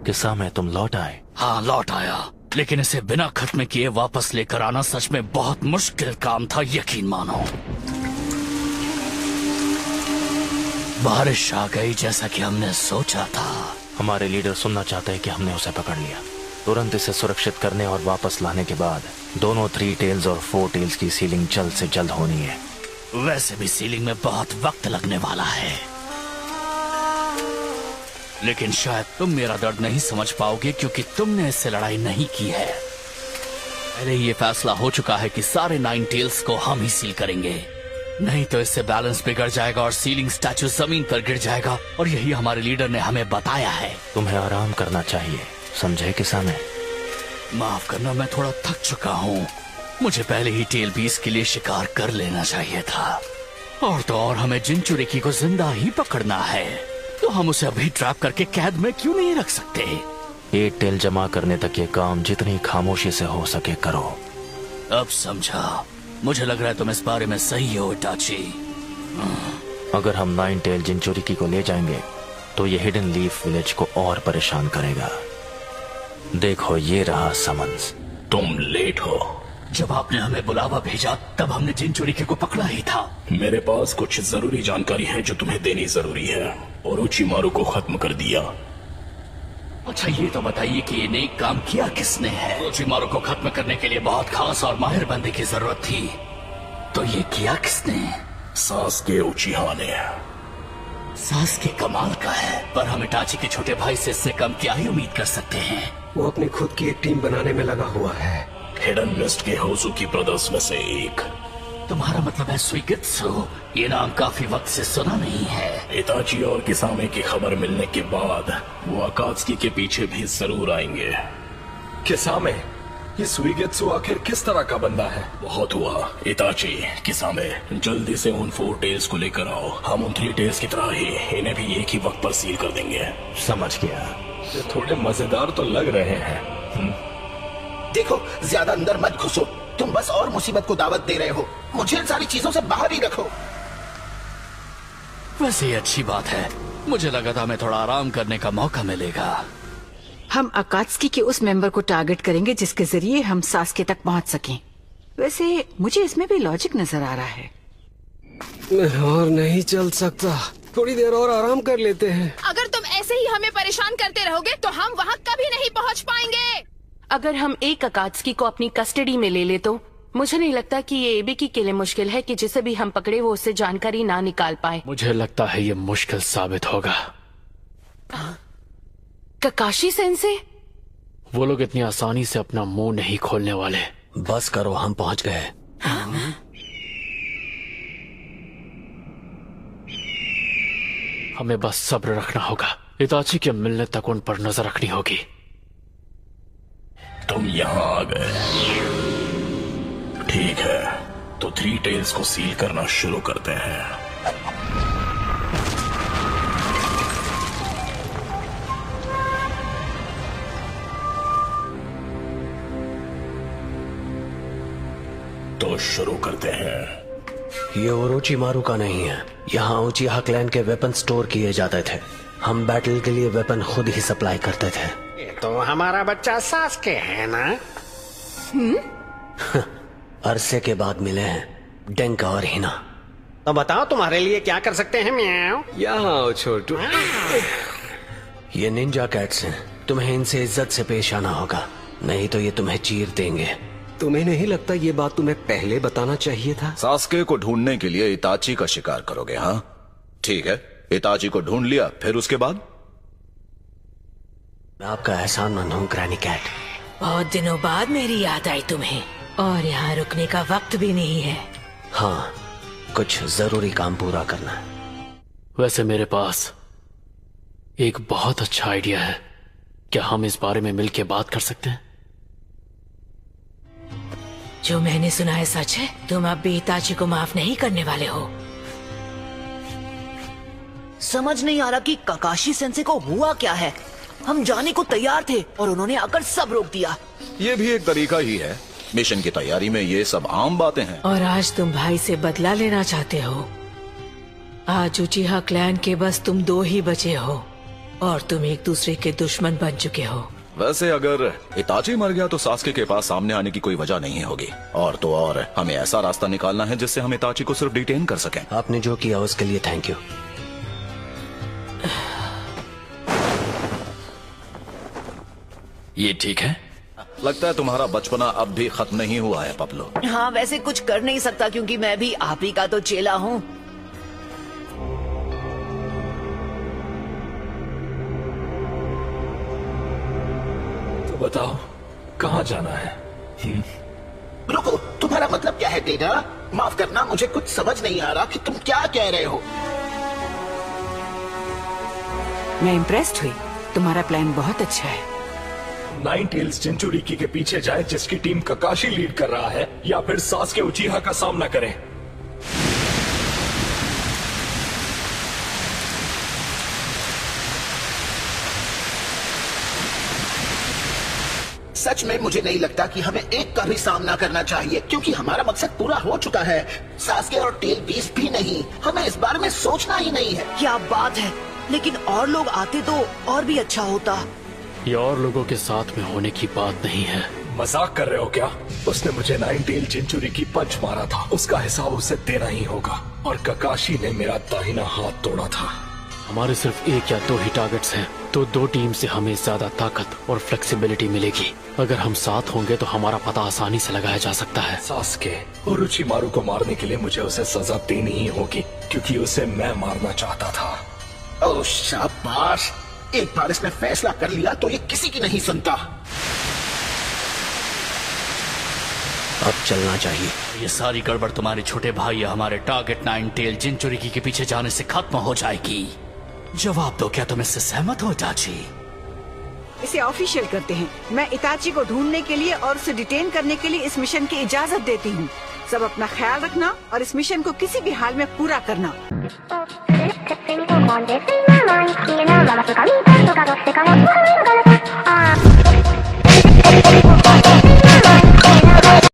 किसामे तुम लौट आए? हाँ, लौट आया, लेकिन इसे बिना खत्म किए वापस लेकर आना सच में बहुत मुश्किल काम था, यकीन मानो। बारिश आ गई जैसा कि हमने सोचा था। हमारे लीडर सुनना चाहते हैं कि हमने उसे पकड़ लिया। तुरंत इसे सुरक्षित करने और वापस लाने के बाद दोनों 3 टेल्स और 4 टेल्स की सीलिंग जल्द से जल्द होनी है। वैसे भी सीलिंग में बहुत वक्त लगने वाला है, लेकिन शायद तुम मेरा दर्द नहीं समझ पाओगे क्योंकि तुमने इससे लड़ाई नहीं की है। पहले ये फैसला हो चुका है कि सारे 9 टेल्स को हम ही सील करेंगे, नहीं तो इससे बैलेंस बिगड़ जाएगा और सीलिंग स्टैचू जमीन पर गिर जाएगा, और यही हमारे लीडर ने हमें बताया है। तुम्हें आराम करना चाहिए, समझे किसामे? माफ करना, मैं थोड़ा थक चुका हूँ। मुझे पहले ही टेल बीस के लिए शिकार कर लेना चाहिए था, और तो और हमें जिनचुरिकी को जिंदा ही पकड़ना है, तो हम उसे अभी ट्रैप करके कैद में क्यों नहीं रख सकते? 8 टेल जमा करने तक ये काम जितनी खामोशी से हो सके करो। अब समझा, मुझे लग रहा है तुम इस बारे में सही हो इटाची। अगर हम 9 टेल जिनचुरिकी को ले जाएंगे तो ये हिडन लीफ विलेज को और परेशान करेगा। देखो, ये रहा समन्स। तुम लेट हो। जब आपने हमें बुलावा भेजा तब हमने जिनचुरिकी को पकड़ा ही था। मेरे पास कुछ जरूरी जानकारी है जो तुम्हें देनी जरूरी है। ओरोचिमारू को खत्म कर दिया। अच्छा, ये तो बताइए कि ये नेक काम किया किसने है? ओरोचिमारू को खत्म करने के लिए बहुत खास और माहिर बंदे की जरूरत थी, तो ये किया किसने? सासुके उचिहा ने। सासुके कमाल का है, पर हम इटाची के छोटे भाई से इससे कम क्या ही उम्मीद कर सकते हैं? वो अपनी खुद की एक टीम बनाने में लगा हुआ है। हिडन लिस्ट के होजुकी ब्रदर्स में से एक। तुम्हारा मतलब है सुइगित्सु? ये नाम काफी वक्त से सुना नहीं है। इताची और किसामे की खबर मिलने के बाद वो अकात्सुकी के पीछे भी जरूर आएंगे। किसामे, ये सुइगेत्सु आखिर किस तरह का बंदा है? बहुत हुआ। इताची, किसामे, जल्दी से उन 4 टेल्स को लेकर आओ। हम उन 3 टेल्स की तरह ही इन्हें भी एक ही वक्त पर सील कर देंगे। समझ गया। ये थोड़े मजेदार तो लग रहे हैं। देखो, ज्यादा अंदर मत घुसो, तुम बस और मुसीबत को दावत दे रहे हो। मुझे इन सारी चीजों से बाहर ही रखो। वैसे ये अच्छी बात है, मुझे लगा था हमें थोड़ा आराम करने का मौका मिलेगा। हम अकात्सुकी के उस मेंबर को टारगेट करेंगे जिसके जरिए हम सासुके तक पहुंच सकें। वैसे मुझे इसमें भी लॉजिक नजर आ रहा है। मैं और नहीं चल सकता, थोड़ी देर और आराम कर लेते हैं। अगर तुम ऐसे ही हमें परेशान करते रहोगे तो हम वहाँ कभी नहीं पहुँच पाएंगे। अगर हम एक अकात्सुकी को अपनी कस्टडी में ले ले तो मुझे नहीं लगता कि ये एबीकी के लिए मुश्किल है कि जिसे भी हम पकड़े वो उससे जानकारी ना निकाल पाए। मुझे लगता है ये मुश्किल साबित होगा। ककाशी सेंसे? वो लोग इतनी आसानी से अपना मुंह नहीं खोलने वाले। बस करो, हम पहुंच गए। हमें बस सब्र रखना होगा। इताची के मिलने तक उन पर नजर रखनी होगी। तुम यहाँ आ गए, ठीक है, तो 3 टेल्स को सील करना शुरू करते हैं। तो शुरू करते हैं। ये ओरोचिमारू का नहीं है। यहाँ उचिहा क्लैन के वेपन स्टोर किए जाते थे। हम बैटल के लिए वेपन खुद ही सप्लाई करते थे। तो हमारा बच्चा सासुके है ना? अरसे के बाद मिले हैं डेंका और हिना। तो बताओ तुम्हारे लिए क्या कर सकते हैं? म्याऊ। यहाँ आओ छोटू। ये निंजा कैट्स हैं, तुम्हें इनसे इज्जत से पेश आना होगा, नहीं तो ये तुम्हें चीर देंगे। तुम्हें नहीं लगता ये बात तुम्हें पहले बताना चाहिए था? सासुके को ढूंढने के लिए इताची का शिकार करोगे? हाँ ठीक है, इताची को ढूंढ लिया, फिर उसके बाद? मैं आपका एहसानमंद हूँ ग्रैनी कैट। बहुत दिनों बाद मेरी याद आई तुम्हें, और यहाँ रुकने का वक्त भी नहीं है। हाँ, कुछ जरूरी काम पूरा करना है। वैसे मेरे पास एक बहुत अच्छा आइडिया है। क्या हम इस बारे में मिलकर बात कर सकते हैं? जो मैंने सुना है सच है? तुम अब भी इताची को माफ नहीं करने वाले हो? समझ नहीं आ रहा कि ककाशी सेंसे को हुआ क्या है। हम जाने को तैयार थे और उन्होंने आकर सब रोक दिया। ये भी एक तरीका ही है। मिशन की तैयारी में ये सब आम बातें हैं। और आज तुम भाई से बदला लेना चाहते हो। आज उचिहा क्लैन के बस तुम 2 ही बचे हो। और तुम एक दूसरे के दुश्मन बन चुके हो। वैसे अगर इताची मर गया तो सास्के के पास सामने आने की कोई वजह नहीं होगी। और तो और हमें ऐसा रास्ता निकालना है जिससे हम इताची को सिर्फ डिटेन कर सकें। आपने जो किया उसके लिए थैंक यू। ये ठीक है? लगता है तुम्हारा बचपना अब भी खत्म नहीं हुआ है पब्लो। हाँ, वैसे कुछ कर नहीं सकता क्योंकि मैं भी आप ही का तो चेला हूँ। तो बताओ कहाँ जाना है? रुको, तुम्हारा मतलब क्या है टेडा? माफ करना, मुझे कुछ समझ नहीं आ रहा कि तुम क्या कह रहे हो। मैं इम्प्रेस्ड हुई। तुम्हारा प्लान बहुत अच्छा है। नाइन टेल्स जिंचुरिकी के पीछे जाए जिसकी टीम ककाशी लीड कर रहा है, या फिर सास्के उचिहा का सामना करें? सच में मुझे नहीं लगता कि हमें एक का भी सामना करना चाहिए, क्योंकि हमारा मकसद पूरा हो चुका है। सास्के और टेल 20 भी नहीं। हमें इस बारे में सोचना ही नहीं है। क्या बात है, लेकिन और लोग आते तो और भी अच्छा होता। ये और लोगों के साथ में होने की बात नहीं है। मजाक कर रहे हो क्या? उसने मुझे नाइन टेल जिंचुरिकी पंच मारा था, उसका हिसाब उसे देना ही होगा। और ककाशी ने मेरा दाहिना हाथ तोड़ा था। हमारे सिर्फ 1 या 2 ही टारगेट्स हैं, तो 2 टीम से हमें ज्यादा ताकत और फ्लेक्सिबिलिटी मिलेगी। अगर हम साथ होंगे तो हमारा पता आसानी से लगाया जा सकता है। सास्के उरुचिमारू को मारने के लिए मुझे उसे सजा देनी ही होगी, क्योंकि उसे मैं मारना चाहता था। ओह शाबाश, एक बार इसने फैसला कर लिया तो ये किसी की नहीं सुनता। अब चलना चाहिए। ये सारी गड़बड़ तुम्हारे छोटे भाई या हमारे टारगेट नाइन टेल जिंचुरिकी के पीछे जाने से खत्म हो जाएगी। जवाब दो, क्या तुम इससे सहमत हो इताची? इसे ऑफिशियल करते हैं। मैं इताची को ढूंढने के लिए और उसे डिटेन करने के लिए इस मिशन की इजाजत देती हूँ। सब अपना ख्याल रखना और इस मिशन को किसी भी हाल में पूरा करना।